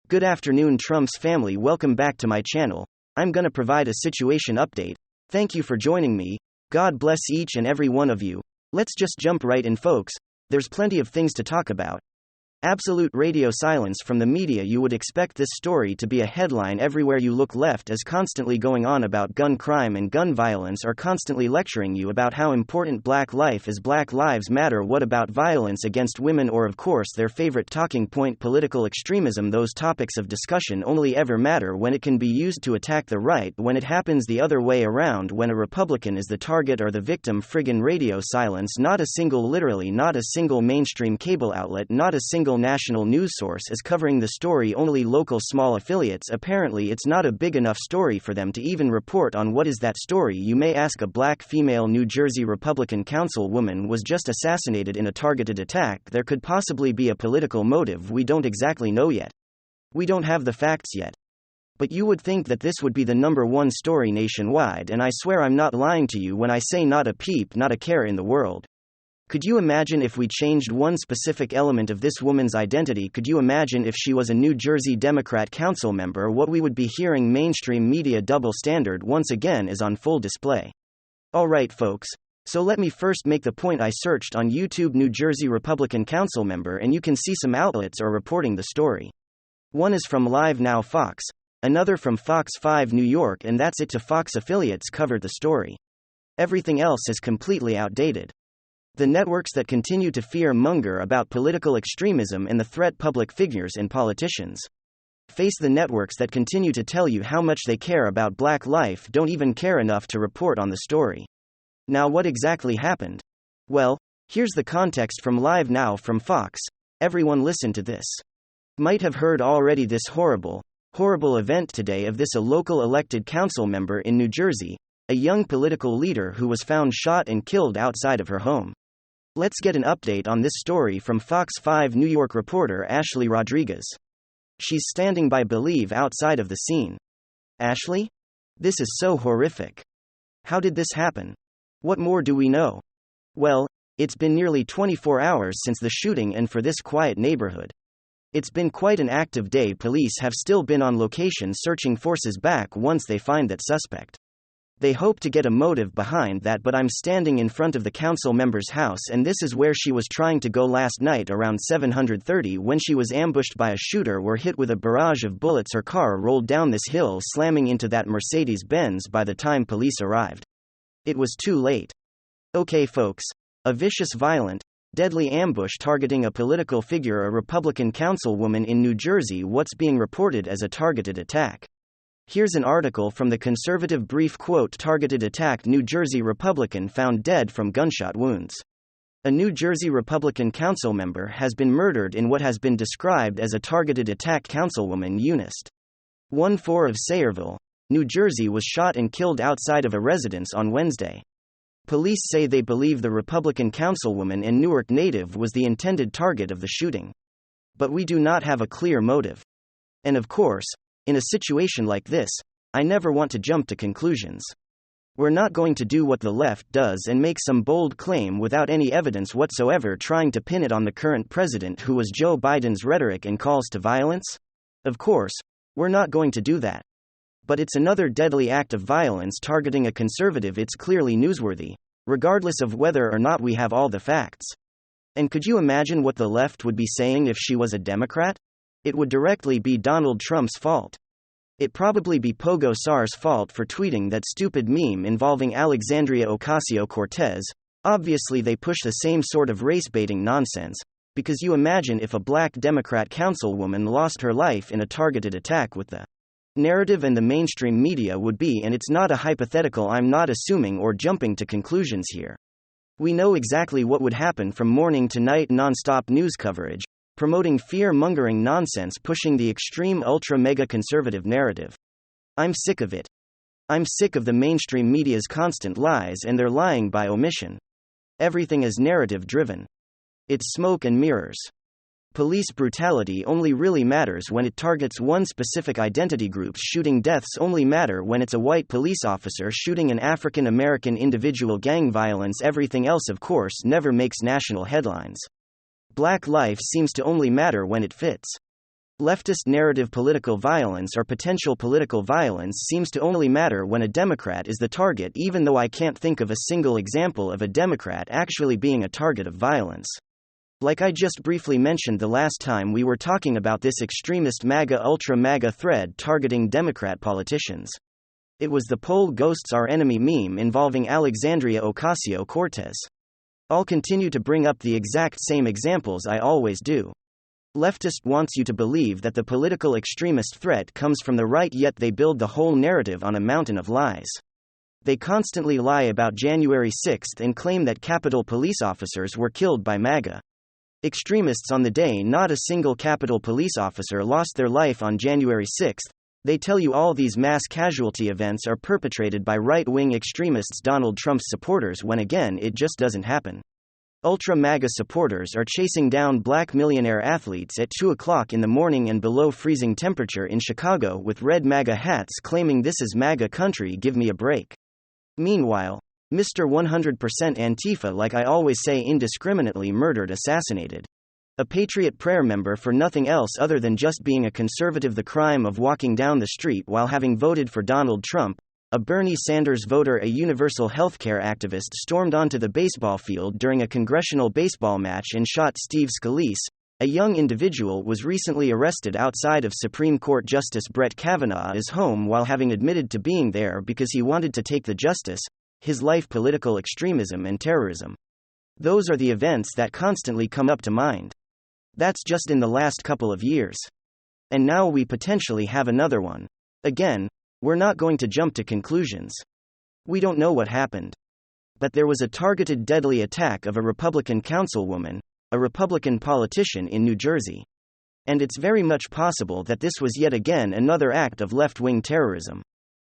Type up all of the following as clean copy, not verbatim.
Good afternoon, Trump's family. Welcome back to my channel. I'm gonna provide a situation update. Thank you for joining me. God bless each and every one of you. Let's just jump right in, folks. There's plenty of things to talk about. Absolute radio silence from the media. You would expect this story to be a headline everywhere you look. Left is constantly going on about gun crime and gun violence, are constantly lecturing you about how important black life is. Black lives matter. What about violence against women, or of course their favorite talking point, political extremism? Those topics of discussion only ever matter when it can be used to attack the right. When it happens the other way around, when a Republican is the target or the victim, friggin' radio silence. Not a single, literally not a single mainstream cable outlet, not a single national news source is covering the story. Only local small affiliates. Apparently it's not a big enough story for them to even report on. What is that story, you may ask? A black female New Jersey Republican councilwoman was just assassinated in a targeted attack. There could possibly be a political motive. We don't exactly know yet. We don't have the facts yet. But you would think that this would be the #1 story nationwide, and I swear I'm not lying to you when I say not a peep, not a care in the world. Could you imagine if we changed one specific element of this woman's identity? Could you imagine if she was a New Jersey Democrat council member, what we would be hearing? Mainstream media double standard once again is on full display. Alright, folks. So let me first make the point. I searched on YouTube New Jersey Republican council member, and you can see some outlets are reporting the story. One is from Live Now Fox, another from Fox 5 New York, and that's it. To Fox affiliates covered the story. Everything else is completely outdated. The networks that continue to fear-monger about political extremism and the threat public figures and politicians face, the networks that continue to tell you how much they care about black life, don't even care enough to report on the story. Now, what exactly happened? Well, here's the context from Live Now from Fox. Everyone listen to this. Might have heard already this horrible event today of this: a local elected council member in New Jersey, a young political leader who was found shot and killed outside of her home. Let's get an update on this story from Fox 5 New York reporter Ashley Rodriguez. She's standing by, believe, outside of the scene. Ashley? This is so horrific. How did this happen? What more do we know? Well, it's been nearly 24 hours since the shooting, and for this quiet neighborhood, it's been quite an active day. Police have still been on location searching forces back once they find that suspect. They hope to get a motive behind that, but I'm standing in front of the council member's house, and this is where she was trying to go last night around 7:30 when she was ambushed by a shooter, were hit with a barrage of bullets. Her car rolled down this hill, slamming into that Mercedes-Benz. By the time police arrived, it was too late. Okay, folks. A vicious, violent, deadly ambush targeting a political figure, a Republican councilwoman in New Jersey. What's being reported as a targeted attack? Here's an article from the Conservative Brief. Quote: targeted attack, New Jersey Republican found dead from gunshot wounds. A New Jersey Republican council member has been murdered in what has been described as a targeted attack. Councilwoman Eunice 14 of Sayreville, New Jersey, was shot and killed outside of a residence on Wednesday. Police say they believe the Republican councilwoman and Newark native was the intended target of the shooting. But we do not have a clear motive. And of course, in a situation like this, I never want to jump to conclusions. We're not going to do what the left does and make some bold claim without any evidence whatsoever, trying to pin it on the current president, who was Joe Biden's rhetoric and calls to violence. Of course, we're not going to do that. But it's another deadly act of violence targeting a conservative. It's clearly newsworthy, regardless of whether or not we have all the facts. And could you imagine what the left would be saying if she was a Democrat? It would directly be Donald Trump's fault. It'd probably be Pogo Sar's fault for tweeting that stupid meme involving Alexandria Ocasio-Cortez. Obviously they push the same sort of race-baiting nonsense, because you imagine if a black Democrat councilwoman lost her life in a targeted attack, what the narrative and the mainstream media would be. And it's not a hypothetical. I'm not assuming or jumping to conclusions here. We know exactly what would happen from morning to night. Non-stop news coverage, promoting fear-mongering nonsense, pushing the extreme ultra-mega conservative narrative. I'm sick of it. I'm sick of the mainstream media's constant lies, and they're lying by omission. Everything is narrative-driven. It's smoke and mirrors. Police brutality only really matters when it targets one specific identity group. Shooting deaths only matter when it's a white police officer shooting an African American individual. Gang violence, everything else of course, never makes national headlines. Black life seems to only matter when it fits. Leftist narrative political violence or potential political violence seems to only matter when a Democrat is the target, even though I can't think of a single example of a Democrat actually being a target of violence. Like I just briefly mentioned the last time we were talking about this extremist MAGA ultra MAGA thread targeting Democrat politicians. It was the "Pole Ghosts Our Enemy" meme involving Alexandria Ocasio-Cortez. I'll continue to bring up the exact same examples I always do. Leftist wants you to believe that the political extremist threat comes from the right, yet they build the whole narrative on a mountain of lies. They constantly lie about January 6th and claim that Capitol police officers were killed by MAGA extremists on the day not a single Capitol police officer lost their life on January 6th. They tell you all these mass casualty events are perpetrated by right-wing extremists, Donald Trump's supporters, when again it just doesn't happen. Ultra-MAGA supporters are chasing down black millionaire athletes at 2 o'clock in the morning and below freezing temperature in Chicago with red MAGA hats claiming this is MAGA country, give me a break. Meanwhile, Mr. 100% Antifa, like I always say, indiscriminately murdered, assassinated a Patriot Prayer member for nothing else other than just being a conservative, the crime of walking down the street while having voted for Donald Trump. A Bernie Sanders voter, a universal healthcare activist, stormed onto the baseball field during a congressional baseball match and shot Steve Scalise. A young individual was recently arrested outside of Supreme Court Justice Brett Kavanaugh's home while having admitted to being there because he wanted to take the justice. His life, political extremism and terrorism. Those are the events that constantly come up to mind. That's just in the last couple of years. And now we potentially have another one. Again, we're not going to jump to conclusions. We don't know what happened. But there was a targeted deadly attack of a Republican councilwoman, a Republican politician in New Jersey. And it's very much possible that this was yet again another act of left-wing terrorism.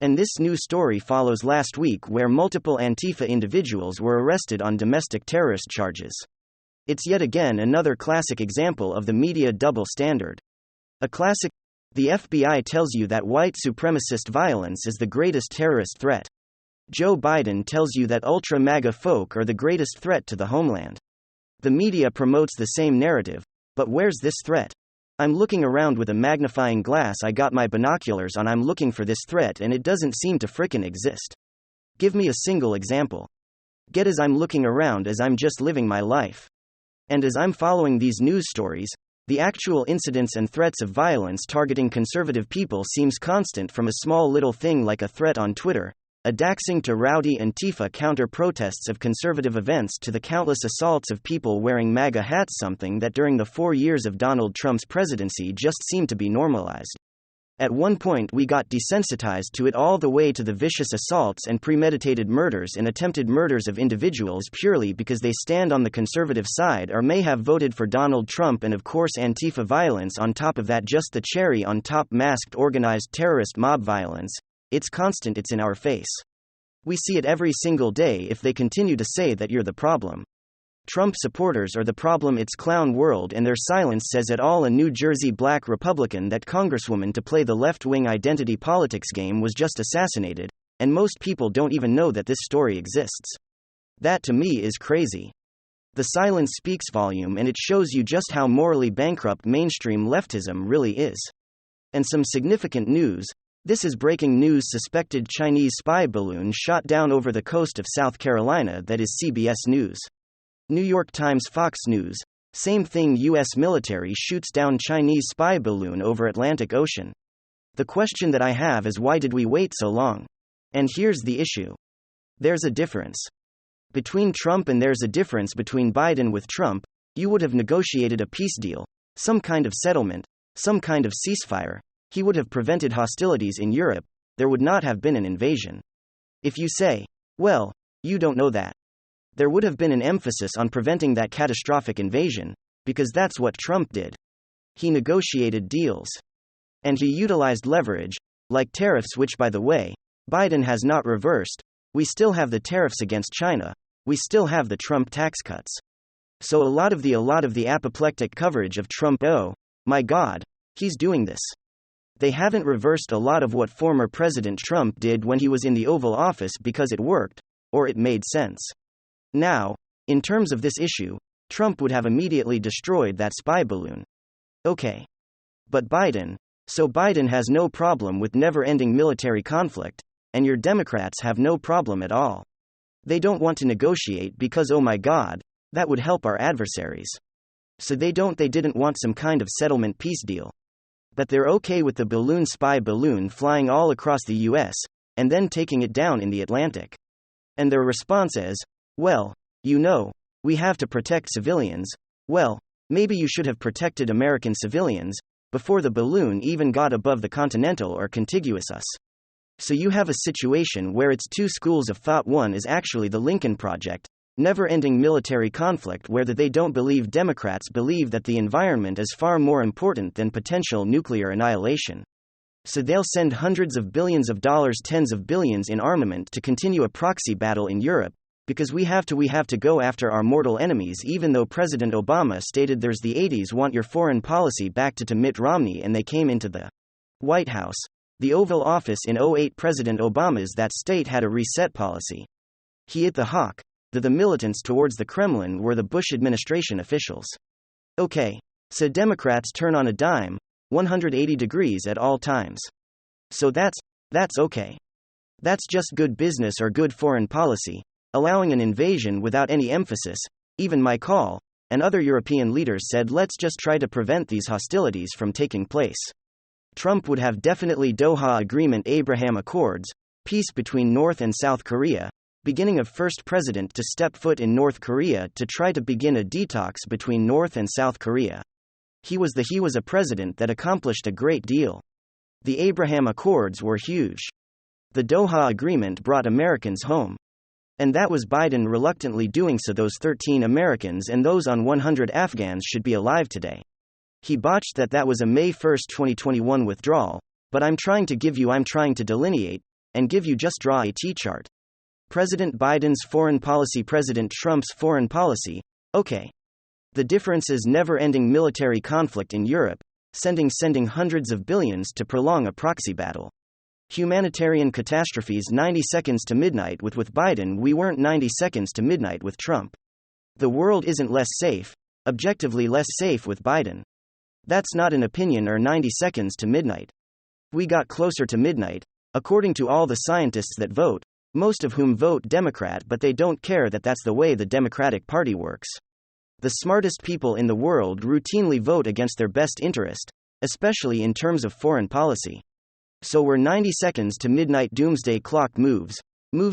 And this new story follows last week, where multiple Antifa individuals were arrested on domestic terrorist charges. It's yet again another classic example of the media double standard. A classic. The FBI tells you that white supremacist violence is the greatest terrorist threat. Joe Biden tells you that ultra-MAGA folk are the greatest threat to the homeland. The media promotes the same narrative, but where's this threat? I'm looking around with a magnifying glass, I got my binoculars on, I'm looking for this threat and it doesn't seem to frickin' exist. Give me a single example. Get as I'm looking around, as I'm just living my life. And as I'm following these news stories, the actual incidents and threats of violence targeting conservative people seems constant, from a small little thing like a threat on Twitter, a doxing to rowdy Antifa counter-protests of conservative events, to the countless assaults of people wearing MAGA hats, something that during the 4 years of Donald Trump's presidency just seemed to be normalized. At one point we got desensitized to it, all the way to the vicious assaults and premeditated murders and attempted murders of individuals purely because they stand on the conservative side or may have voted for Donald Trump, and of course Antifa violence on top of that, just the cherry on top, masked organized terrorist mob violence. It's constant, it's in our face. We see it every single day if they continue to say that you're the problem. Trump supporters are the problem, it's clown world, and their silence says it all. A New Jersey black Republican, that congresswoman to play the left-wing identity politics game, was just assassinated, and most people don't even know that this story exists. That to me is crazy. The silence speaks volume, and it shows you just how morally bankrupt mainstream leftism really is. And some significant news. This is breaking news: suspected Chinese spy balloon shot down over the coast of South Carolina. That is CBS News. New York Times, Fox News. Same thing, U.S. military shoots down Chinese spy balloon over Atlantic Ocean. The question that I have is, why did we wait so long? And here's the issue. There's a difference between Trump and there's a difference between Biden. With Trump, you would have negotiated a peace deal, some kind of settlement, some kind of ceasefire. He would have prevented hostilities in Europe. There would not have been an invasion. If you say, well, you don't know that. There would have been an emphasis on preventing that catastrophic invasion, because that's what Trump did. He negotiated deals. And he utilized leverage, like tariffs, which, by the way, Biden has not reversed. We still have the tariffs against China. We still have the Trump tax cuts. So a lot of the apoplectic coverage of Trump, oh my God, he's doing this. They haven't reversed a lot of what former President Trump did when he was in the Oval Office, because it worked, or it made sense. Now, in terms of this issue, Trump would have immediately destroyed that spy balloon. Okay. But Biden, so Biden has no problem with never-ending military conflict, and your Democrats have no problem at all. They don't want to negotiate because, oh my God, that would help our adversaries. So they didn't want some kind of settlement peace deal. But they're okay with the spy balloon flying all across the US, and then taking it down in the Atlantic. And their response is, well, we have to protect civilians. Well, maybe you should have protected American civilians before the balloon even got above the continental or contiguous us. So you have a situation where it's two schools of thought. One is actually the Lincoln Project, never-ending military conflict, where they don't believe. Democrats believe that the environment is far more important than potential nuclear annihilation. So they'll send hundreds of billions of dollars, tens of billions in armament to continue a proxy battle in Europe, because we have to go after our mortal enemies, even though President Obama stated there's the 80s want your foreign policy back to Mitt Romney and they came into the White House, the Oval Office in 2008. President Obama's that state had a reset policy. He hit the hawk. The militants towards the Kremlin were the Bush administration officials. Okay. So Democrats turn on a dime, 180 degrees at all times. So that's okay. That's just good business or good foreign policy, allowing an invasion without any emphasis. Even Michal and other European leaders said, let's just try to prevent these hostilities from taking place. Trump would have definitely Doha Agreement, Abraham Accords, peace between North and South Korea, beginning of first president to step foot in North Korea to try to begin a detox between North and South Korea. He was a president that accomplished a great deal. The Abraham Accords were huge. The Doha Agreement brought Americans home. And that was Biden reluctantly doing so. Those 13 Americans and those on 100 Afghans should be alive today. He botched that. That was a May 1, 2021 withdrawal, but I'm trying to delineate and give you, just draw a T-chart. President Biden's foreign policy, President Trump's foreign policy. Okay. The difference is never-ending military conflict in Europe, sending hundreds of billions to prolong a proxy battle. Humanitarian catastrophes. 90 seconds to midnight with Biden. We weren't 90 seconds to midnight with Trump. The world isn't less safe, objectively less safe with Biden. That's not an opinion or 90 seconds to midnight. We got closer to midnight, according to all the scientists that vote, most of whom vote Democrat, but they don't care that that's the way the Democratic Party works. The smartest people in the world routinely vote against their best interest, especially in terms of foreign policy. So we're 90 seconds to midnight. Doomsday clock moves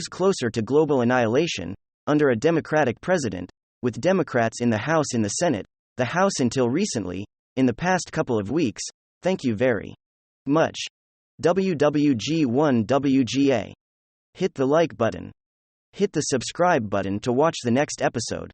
closer to global annihilation, under a Democratic president, with Democrats in the House, in the Senate, the House until recently, in the past couple of weeks. Thank you very much. WWG1WGA. Hit the like button. Hit the subscribe button to watch the next episode.